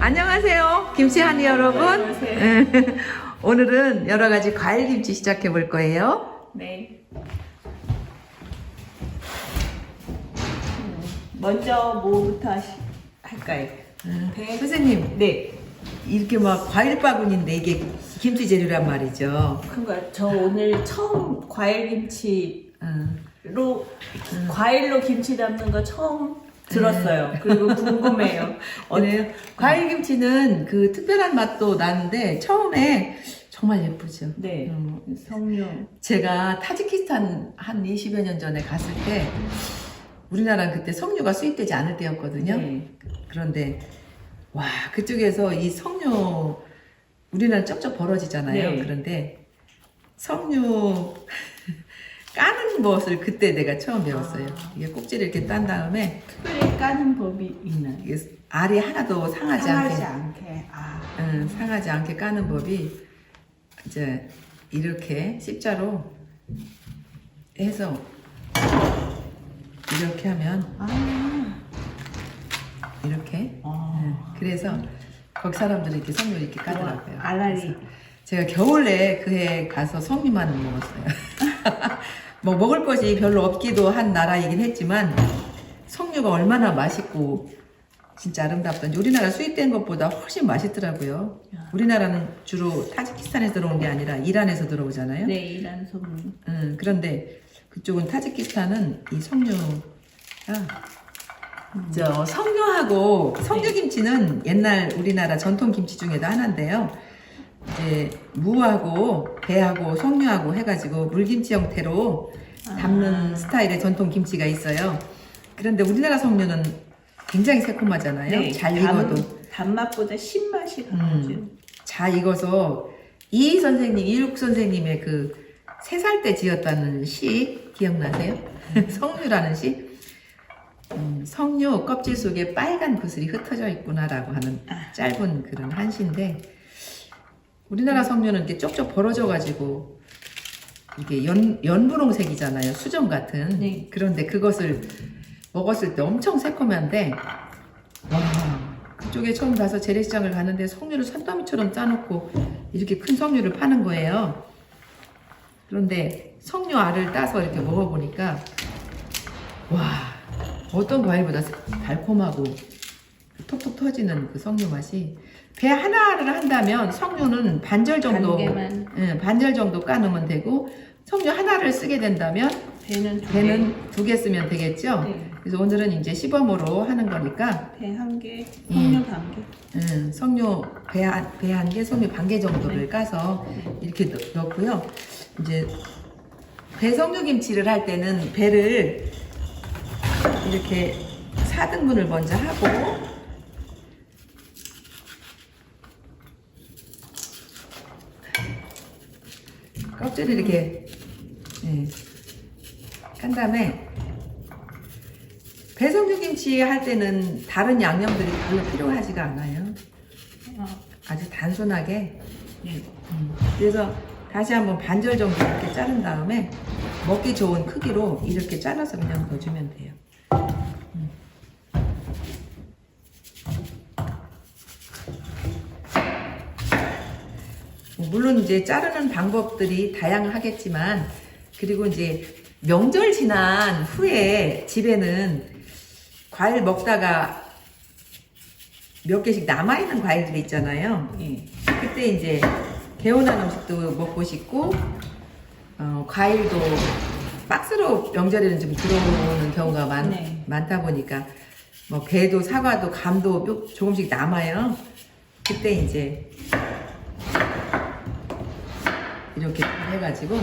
안녕하세요. 김치하니 여러분. 안녕하세요. 오늘은 여러 가지 과일 김치 시작해 볼 거예요. 네. 먼저 뭐부터 할까요? 선생님, 네. 이렇게 막 과일 바구니인데 이게 김치 재료란 말이죠. 그러니까 저 오늘 처음 과일 김치로 어, 과일로 김치 담는 거 처음 들었어요. 그리고 궁금해요. 그래요? 과일 김치는 그 특별한 맛도 나는데 처음에 정말 예쁘죠. 네. 석류. 제가 타지키스탄 한 20여 년 전에 갔을 때 우리나라는 그때 석류가 수입되지 않을 때였거든요. 네. 그런데 와, 그쪽에서 이 석류 우리나라 쩍쩍 벌어지잖아요. 네. 그런데 석류 까는 것을 그때 내가 처음 배웠어요. 이게 꼭지를 이렇게 딴 다음에 특별히 까는 법이 있나요? 이게 알이 하나도 상하지 않게, 않게. 상하지 않게 까는 법이 이제 이렇게 십자로 해서 이렇게 하면 이렇게 그래서 거기 사람들이 이렇게 석류 이렇게 까더라고요. 알알이. 제가 겨울에 그해 가서 석류만 먹었어요. 뭐 먹을 것이 별로 없기도 한 나라이긴 했지만 석류가 얼마나 맛있고 진짜 아름답던지 우리나라 수입된 것보다 훨씬 맛있더라고요. 우리나라는 주로 타지키스탄에서 들어온 게 아니라 이란에서 들어오잖아요. 네, 이란 석류. 그런데 그쪽은 타지키스탄은 이 석류가 저 석류하고 석류김치는 옛날 우리나라 전통 김치 중에도 하나인데요. 이제 무하고 배하고 석류하고 해가지고 물김치 형태로 담는 스타일의 전통 김치가 있어요. 그런데 우리나라 석류는 굉장히 새콤하잖아요. 네, 잘 익어도 단맛보다 신맛이 강하죠. 잘 익어서 이육 선생님의 그 3살 때 지었다는 시 기억나세요? 석류라는 시? 석류 껍질 속에 빨간 구슬이 흩어져 있구나라고 하는 짧은 그런 한시인데 우리나라 석류는 이렇게 쪽쪽 벌어져가지고 이게 연분홍색이잖아요. 수정 같은. 네. 그런데 그것을 먹었을 때 엄청 새콤한데 와 그쪽에 처음 가서 재래시장을 가는데 석류를 산더미처럼 짜놓고 이렇게 큰 석류를 파는 거예요. 그런데 석류 알을 따서 이렇게 먹어보니까 와 어떤 과일보다 달콤하고 톡톡 터지는 그 석류 맛이 배 하나를 한다면 석류는 반절 정도 반절 정도 까놓으면 되고 석류 하나를 쓰게 된다면 배는 2개 쓰면 되겠죠. 네. 그래서 오늘은 이제 시범으로 하는 거니까 배 1개, 석류 반 개. 석류 배 1개, 석류 반 개 정도를 까서 이렇게 넣고요. 이제 배석류 김치를 할 때는 배를 이렇게 4등분을 먼저 하고 껍질을 이렇게 깐 다음에 배석류 김치 할 때는 다른 양념들이 별로 필요하지가 않아요. 아주 단순하게 그래서 다시 한번 반절 정도 이렇게 자른 다음에 먹기 좋은 크기로 이렇게 잘라서 그냥 넣어주면 돼요. 물론 이제 자르는 방법들이 다양하겠지만 그리고 이제 명절 지난 후에 집에는 과일 먹다가 몇 개씩 남아있는 과일들이 있잖아요. 그때 이제 개운한 음식도 먹고 싶고 과일도 박스로 명절에는 좀 들어오는 경우가 많다 보니까 뭐 배도 사과도 감도 조금씩 남아요. 그때 이제 이렇게 해가지고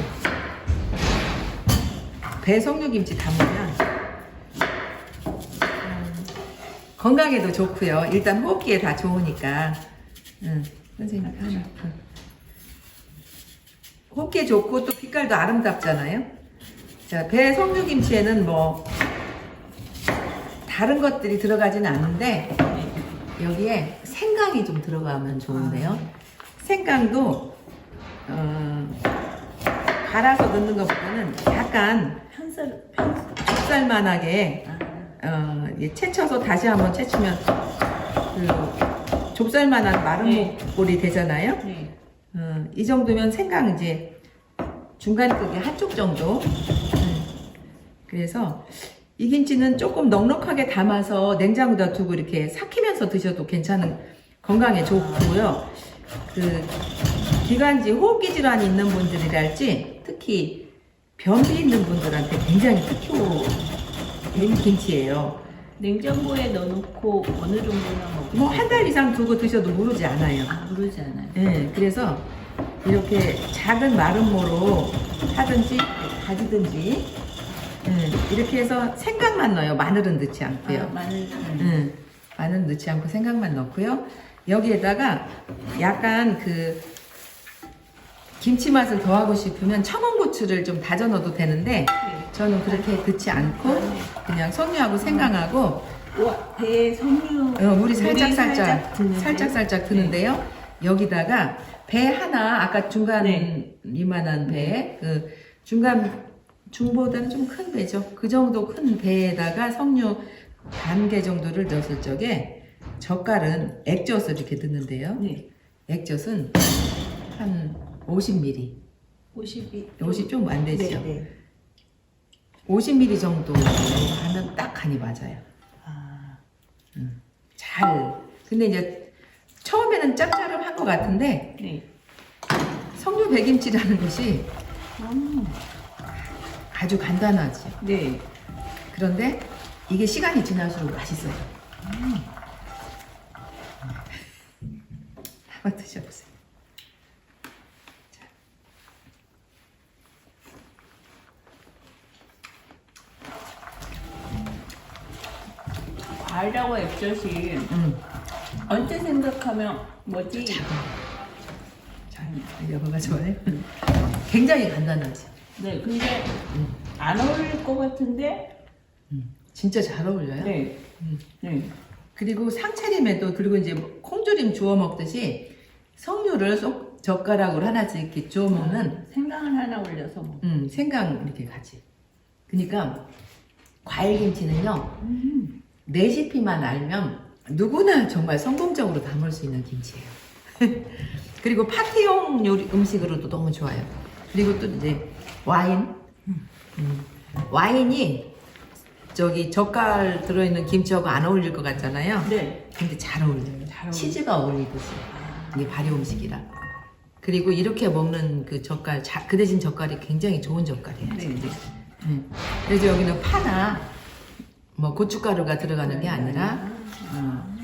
배석류김치 담으면 건강에도 좋고요. 일단 호흡기에 다 좋으니까 선생님 하나 호흡기에 좋고 또 빛깔도 아름답잖아요. 자, 배석류김치에는 뭐 다른 것들이 들어가진 않는데 여기에 생강이 좀 들어가면 좋은데요. 생강도 갈아서 넣는 것보다는 약간 좁쌀만하게 채쳐서 다시 한번 채치면 그 좁쌀만한 마른 네. 목골이 되잖아요. 네. 이 정도면 생강 이제 중간 크기 한쪽 정도. 그래서 이 김치는 조금 넉넉하게 담아서 냉장고에다 두고 이렇게 삭히면서 드셔도 괜찮은 건강에 좋고요. 그 기관지 호흡기 질환이 있는 분들이랄지 특히 변비 있는 분들한테 굉장히 특효인 김치예요. 냉장고에 넣어놓고 어느 정도나 먹고 뭐 한 달 이상 두고 드셔도 무르지 않아요. 모르지 않아요. 네, 그래서 이렇게 작은 마름모로 하든지 다지든지 이렇게 해서 생강만 넣어요. 마늘은 넣지 않고요. 마늘. 마늘 넣지 않고 생강만 넣고요. 여기에다가 약간 그 김치 맛을 더하고 싶으면 청양고추를 좀 다져 넣어도 되는데 저는 그렇게 넣지 않고 그냥 석류하고 생강하고 와, 배에 석류 물이 드는데요? 살짝 드는데요. 여기다가 배 하나 아까 중간 네. 이만한 배 그 중간 중보다는 좀 큰 배죠. 그 정도 큰 배에다가 석류 반 개 정도를 넣었을 적에 젓갈은 액젓을 이렇게 넣는데요. 네. 액젓은 한 50ml. 50이 50 좀 안 되죠. 네. 50ml 정도 하면 딱 간이 맞아요. 아, 근데 이제 처음에는 짭짤한 것 같은데 네. 석류 배김치라는 것이 음, 아주 간단하지. 네. 그런데 이게 시간이 지날수록 맛있어요. 한번 드셔보세요. 과일하고 액젓이 음. 언제 생각하면 뭐지? 자, 여보가 좋아해? 굉장히 간단하지. 네, 근데 안 어울릴 것 같은데? 진짜 잘 어울려요. 네. 네. 그리고 상차림에도 그리고 이제 콩조림 주워 먹듯이 석류를 젓가락으로 하나씩 이렇게 주워 먹는 생강을 하나 올려서 먹. 생강 이렇게 같이. 그러니까 과일김치는요 레시피만 알면 누구나 정말 성공적으로 담을 수 있는 김치예요. 그리고 파티용 요리 음식으로도 너무 좋아요. 그리고 또 이제 와인. 와인이 저기 젓갈 들어있는 김치하고 안 어울릴 것 같잖아요. 네. 근데 잘 어울려요. 잘 어울려요. 치즈가 어울리듯이. 이게 발효 음식이라. 그리고 이렇게 먹는 그 젓갈, 그 대신 젓갈이 굉장히 좋은 젓갈이에요. 네. 네. 그래서 여기는 파나 뭐 고춧가루가 들어가는 게 아니라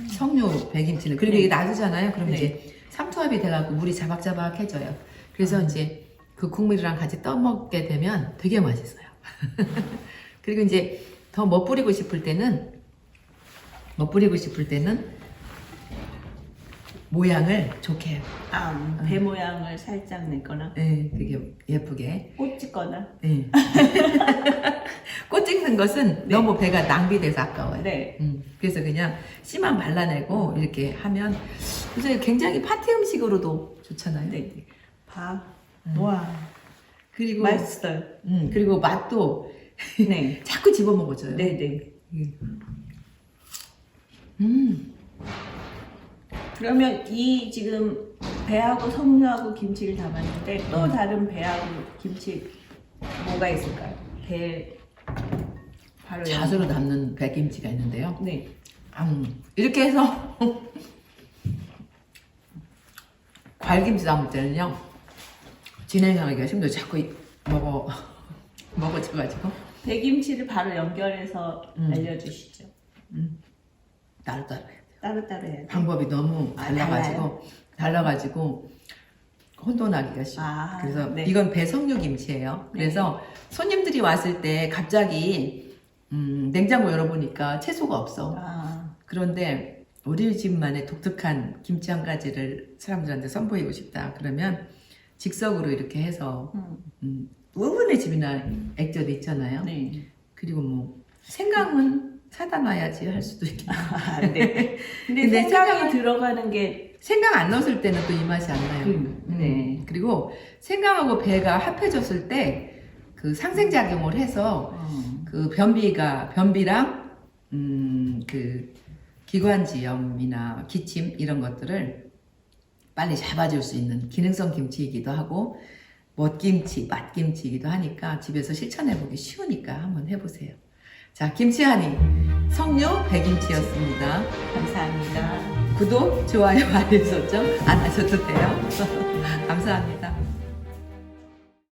석류 배김치는 그리고 이게 놔두잖아요. 그럼 네. 이제 삼투압이 돼갖고 물이 자박자박해져요. 그래서 이제 그 국물이랑 같이 떠먹게 되면 되게 맛있어요. 그리고 이제 더 멋부리고 싶을 때는 모양을 좋게 해요. 배 모양을 살짝 내거나 네, 되게 예쁘게. 꽃 찍거나. 네. 꽃 찍는 것은 네. 너무 배가 낭비돼서 아까워요. 네. 그래서 그냥 씨만 발라내고 이렇게 하면 그래서 굉장히 파티 음식으로도 좋잖아요. 네. 밥. 와. 그리고 맛있어요. 그리고 맛도 네. 자꾸 집어 먹어줘요. 네, 네. 그러면 이 지금 배하고 석류하고 김치를 담았는데 또 다른 배하고 김치 뭐가 있을까요? 배 바로 잣으로 담는 백김치가 있는데요. 네. 이렇게 해서 과일김치 담을 때는요 진행하기가 힘들어요. 자꾸 먹어져가지고 배김치를 바로 연결해서 알려주시죠. 따로따로 해요. 따로따로 해야 돼요. 방법이 너무 달라요? 달라가지고 혼돈하기가 쉬워. 그래서 네. 이건 배석류 김치예요. 그래서 손님들이 왔을 때 갑자기 냉장고 열어보니까 채소가 없어. 그런데 우리 집만의 독특한 김치 한 가지를 사람들한테 선보이고 싶다. 그러면 즉석으로 이렇게 해서 누구네 집이나 액젓 있잖아요. 네. 그리고 뭐 생강은 사다 놔야지 할 수도 있겠네. 네. 근데 근데 생강이 들어가는 게 생강 안 넣었을 때는 또 이 맛이 안 나요. 네. 그리고 생강하고 배가 합해졌을 때 그 상생작용을 해서 그 변비랑 그 기관지염이나 기침 이런 것들을 빨리 잡아줄 수 있는 기능성 김치이기도 하고 멋김치, 맛김치이기도 하니까 집에서 실천해보기 쉬우니까 한번 해보세요. 자, 김치하니 석류 배김치였습니다. 감사합니다. 구독, 좋아요, 알림 설정 안 하셔도 돼요. 감사합니다.